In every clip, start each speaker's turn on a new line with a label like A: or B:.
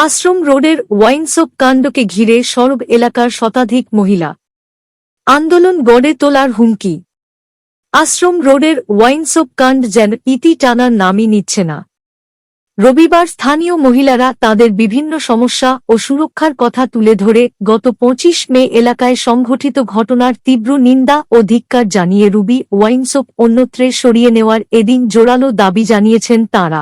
A: আশ্রম রোডের ওয়াইনশপ কাণ্ডকে ঘিরে সরব এলাকার শতাধিক মহিলা আন্দোলন গড়ে তোলার হুমকি। আশ্রম রোডের ওয়াইনশপ কাণ্ড যেন ইতি টানার নামই নিচ্ছে না। রবিবার স্থানীয় মহিলারা তাদের বিভিন্ন সমস্যা ও সুরক্ষার কথা তুলে ধরে গত ২৫ মে এলাকায় সংঘটিত ঘটনার তীব্র নিন্দা ও ধিক্কার জানিয়ে রুবি ওয়াইনশপ অন্যত্রে সরিয়ে নেওয়ার এদিন জোরালো দাবি জানিয়েছেন তাঁরা।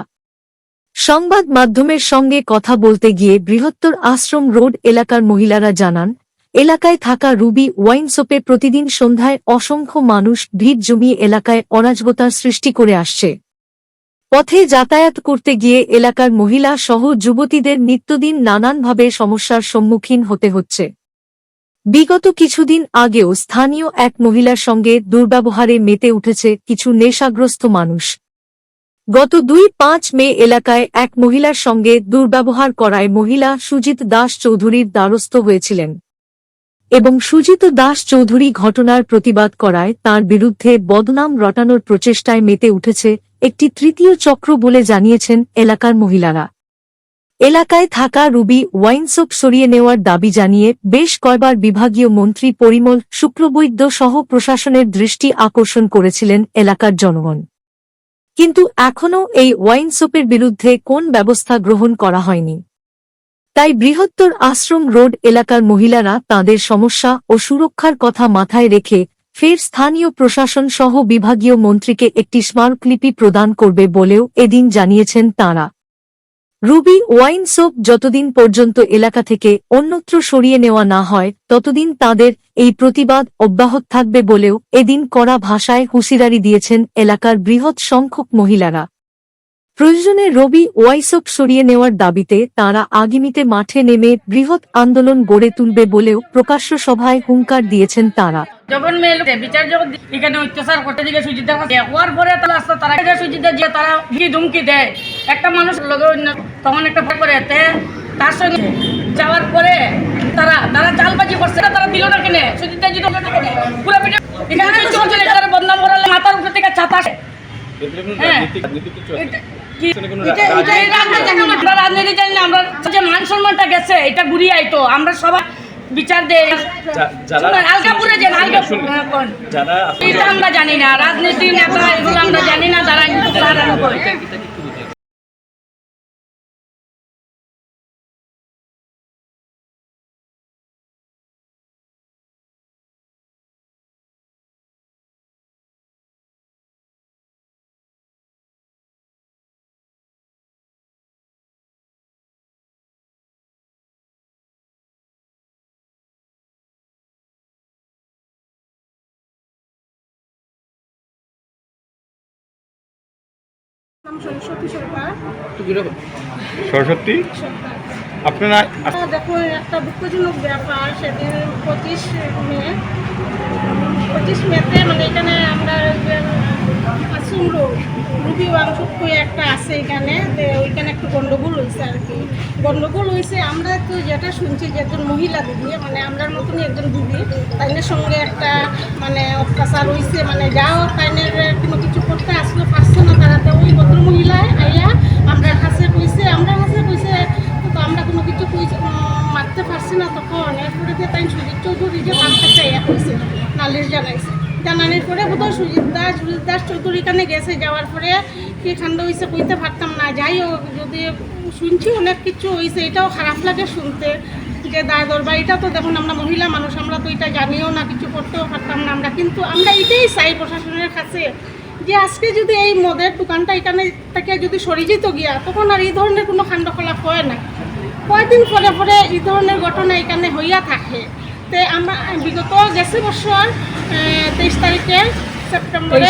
A: সংবাদ মাধ্যমের সঙ্গে কথা বলতে গিয়ে বৃহত্তর আশ্রম রোড এলাকার মহিলারা জানান, এলাকায় থাকা রুবি ওয়াইনশপে প্রতিদিন সন্ধ্যায় অসংখ্য মানুষ ভিড় জমিয়ে এলাকায় অরাজকতার সৃষ্টি করে আসছে। পথে যাতায়াত করতে গিয়ে এলাকার মহিলা সহ যুবতীদের নিত্যদিন নানানভাবে সমস্যার সম্মুখীন হতে হচ্ছে। বিগত কিছুদিন আগেও স্থানীয় এক মহিলার সঙ্গে দুর্ব্যবহারে মেতে উঠেছে কিছু নেশাগ্রস্ত মানুষ। গত ২-৫ মে এলাকায় এক মহিলার সঙ্গে দুর্ব্যবহার করায় মহিলা সুজিত দাস চৌধুরীর দ্বারস্থ হয়েছিলেন এবং সুজিত দাস চৌধুরী ঘটনার প্রতিবাদ করায় তার বিরুদ্ধে বদনাম রটানোর প্রচেষ্টায় মেতে উঠেছে একটি তৃতীয় চক্র বলে জানিয়েছেন এলাকার মহিলারা। এলাকায় থাকা রুবি ওয়াইনশপ সরিয়ে নেওয়ার দাবি জানিয়ে বেশ কয়বার বিভাগীয় মন্ত্রী পরিমল শুক্লবৈদ্য সহ প্রশাসনের দৃষ্টি আকর্ষণ করেছিলেন এলাকার জনগণ, কিন্তু এখনও এই ওয়াইনশপের বিরুদ্ধে কোন ব্যবস্থা গ্রহণ করা হয়নি। তাই বৃহত্তর আশ্রম রোড এলাকার মহিলারা তাঁদের সমস্যা ও সুরক্ষার কথা মাথায় রেখে ফের স্থানীয় প্রশাসন সহ বিভাগীয় মন্ত্রীকে একটি স্মারকলিপি প্রদান করবে বলেও এদিন জানিয়েছেন তাঁরা। রুবি ওয়াইনশপ যতদিন পর্যন্ত এলাকা থেকে অন্যত্র সরিয়ে নেওয়া না হয় ততদিন তাদের এই প্রতিবাদ অব্যাহত থাকবে বলেও এদিন কড়া ভাষায় হুঁশিয়ারি দিয়েছেন এলাকার বৃহৎ সংখ্যক মহিলারা। প্রয়োজনে রবি ওয়াইনশপ সরিয়ে নেওয়ার দাবিতে তাঁরা আগামীতে মাঠে নেমে বৃহৎ আন্দোলন গড়ে তুলবে বলেও প্রকাশ্য সভায় হুঙ্কার দিয়েছেন তাঁরা।
B: যখন বিচার যখন এখানে অত্যাচার করতে দিকে সুজিত হওয়ার পরে তারা সুজিত যে তারা ধুমকি দেয় একটা মানুষ লগে তখন একটা ভয় করে তার সঙ্গে যাওয়ার পরে তারা চালবাজি করছে, তারা দিল না কেনে সুজিত পুরো পিঠে এখানে বদনাম করালে মাথার উপর থেকে ছাতা আসে। রাজনীতি জানি না, আমরা যে মান সম্মানটা গেছে এটা ঘুরিয়ে আইতো আমরা সবাই বিচার দেয় আলকাপুরে যে আমরা জানি না, রাজনীতির নেতা এগুলো আমরা জানি না, তারা
C: সরস্বতী আপনারা
D: দেখো একটা দুঃখজনক ব্যাপার, সেদিন 25 মেতে মানে এখানে আমরা আশ্রম রোড রুবি ওয়াইনশপ একটা আছে এখানে, ওইখানে একটু গন্ডগোল হয়েছে আর কি। গন্ডগোল হয়েছে আমরা তো যেটা শুনছি যে একজন মহিলা দিদি মানে আমরার মতনই একজন দিদি তাইনের সঙ্গে একটা মানে অত্যাচার হয়েছে, মানে যাও তাইনের কোনো কিছু করতে আসলে পারছে না তারা, তো ওই ভদ্র মহিলায় আইয়া আমরা কাছে কইছে তো আমরা কোনো কিছু মারতে পারছি না। তখন এরপরে যে তাই সুজিত চৌধুরী যে মারতে চাইয়া কইছে নালিশ জানানির পরে বোধহয় সুজিত দাস চৌধুরী এখানে গেছে, যাওয়ার পরে কি খান্ড হয়েছে কইতে পারতাম না। যাই হোক, যদি শুনছি অনেক কিছু হয়েছে, এটাও খারাপ লাগে শুনতে যে দায় দরবার এটা তো দেখুন আমরা মহিলা মানুষ, আমরা তো এটা জানিও না, কিছু করতেও পারতাম না আমরা, কিন্তু আমরা এটাই চাই প্রশাসনের কাছে যে আজকে যদি এই মদের দোকানটা এখানে থেকে যদি সরিয়ে যেত গিয়া তখন আর এই ধরনের কোনো কাণ্ডকলাপ হয় না। কয়েকদিন পরে এই ধরনের ঘটনা এখানে হইয়া থাকে। তো আমরা বিগত গেছে বছর 23 তারিখে সেপ্টেম্বরে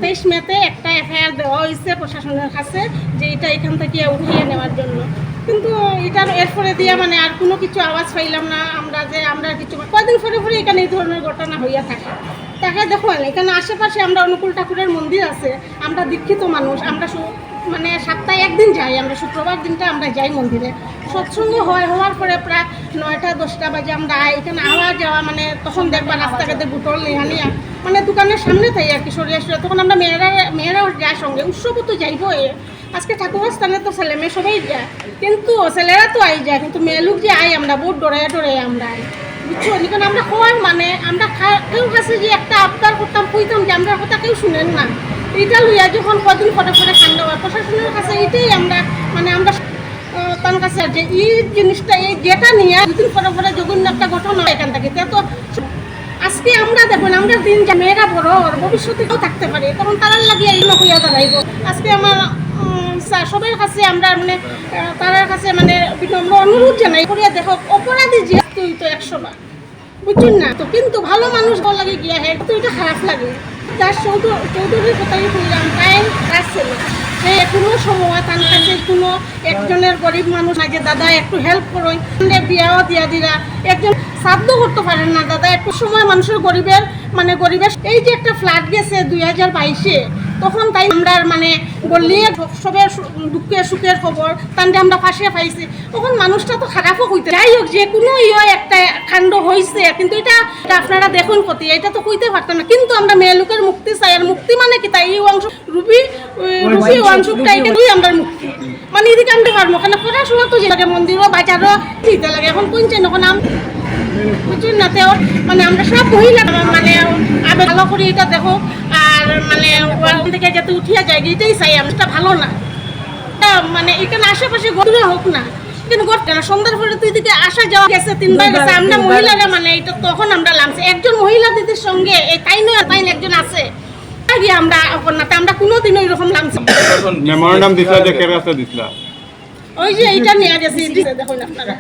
D: 23 মেতে একটা এফআইআর দেওয়া হয়েছে প্রশাসনের কাছে যে এটা এখান থেকে উঠিয়ে নেওয়ার জন্য, কিন্তু এটার এরপরে দিয়ে মানে আর কোনো কিছু আওয়াজ পাইলাম না আমরা কিছু। কয়েকদিন পরে এখানে এই ধরনের ঘটনা হইয়া থাকে। তাকে দেখুন এখানে আশেপাশে আমরা অনুকূল ঠাকুরের মন্দির আছে, আমরা দীক্ষিত মানুষ, আমরা মানে সপ্তাহে একদিন যাই আমরা, শুক্রবার দিনটা আমরা যাই মন্দিরে। সৎসঙ্গ হওয়ার পরে প্রায় 9টা-10টা বাজে আমরা এখানে আওয়া যাওয়া, মানে তখন দেখবা রাস্তাঘাটে বুটল নিহানিয়া মানে দোকানের সামনে থাই আর কি সরিয়ে আসলে, তখন আমরা মেয়েরাও যায় সঙ্গে। উৎসবও তো যাইবো আজকে ঠাকুরের স্থানে তো ছেলে মেয়ে সবাই যায়, কিন্তু ছেলেরা তো আই যায়, কিন্তু মেয়ে লোক যে আই আমরা বহুত ডরে আমরা আই, বুঝছো? কারণ আমরা হওয়ার মানে আমরা কেউ কাছে যে একটা আবদার করতাম কইতাম যে আমরা কথা কেউ শুনেন না, এটা লইয়া যখন কদিন পরে কাণ্ড হয় প্রশাসনের কাছে, এটাই আমরা মানে আমরা তার কাছে যে এই জিনিসটা এই যেটা নিয়ে দুদিন পরে জঘন্য একটা ঘটনা এখান থেকে তো আজকে আমরা দেখুন আমরা দিন যে মেয়েরা বড় ভবিষ্যতেও থাকতে পারে, তখন তারার লাগিয়ে এইগুলো হইয়া দাঁড়াইব। আজকে আমার সবার কাছে আমরা মানে তারার কাছে মানে বিনম্র অনুরোধ জানাই করিয়া দেখো অপরাধী যেহেতু তো 100 বার, বুঝছেন না? তো কিন্তু ভালো মানুষ ভালো লাগে গিয়া হ্যাঁ, তো এটা খারাপ লাগে। তার চৌধুরীর কথাই বললাম, তাই তার ছেলে সে কোনো সময় তার কাছে কোনো একজনের গরিব মানুষ আগে দাদা একটু হেল্প করোই, বিয়াও দিয়া দিরা, একজন সাধ্য করতে পারেন না দাদা একটু সময় মানুষের গরিবের এই যে একটা ফ্ল্যাট গেছে 2022-এ, তখন তাই আমরা মানে বললিয়ে সবের দুঃখের সুখের খবর তান্ডে আমরা ফাঁসিয়ে পাইছি, তখন মানুষটা তো খারাপও হইতে। যাই হোক যে কোনো একটা কাণ্ড হয়েছে, কিন্তু এটা আপনারা দেখুন ক্ষতি, এটা তো কইতে পারতাম না, কিন্তু আমরা মেয়ে লোকের মুক্তি চাই। আর মুক্তি মানে কি তাই এই অংশ রুবি অংশটা এটাই আমরা মুক্তি মানে এদিকে আনতে পারবো, কেন পড়াশোনা তো যে লাগে মন্দিরও বাজারও দিতে লাগে, এখন কোনছে এখন বুঝছেন না? তেও মানে আমরা সব মহিলা মানে আমি ভালো করি এটা দেখো, আর মানে ওখান থেকে যাতে উঠিয়া যায় এটাই চাই আমরা, ভালো না মানে এখানে আশেপাশে গরুরে হোক না, কিন্তু গড় কেন সন্ধ্যার পরে তুই দিকে আসা যাওয়া গেছে 3বার গেছে, আমরা মহিলারা মানে এটা তখন আমরা লামছি একজন মহিলা দিদির সঙ্গে এই তাই নয় তাই একজন আছে আগে আমরা আমরা কোনোদিনও এরকম লামছি।
C: মেমোরেন্ডাম দিছিলা যে কের কাছে দিছিলা?
D: ওই যে এইটা নিয়ে গেছি দেখুন আপনারা।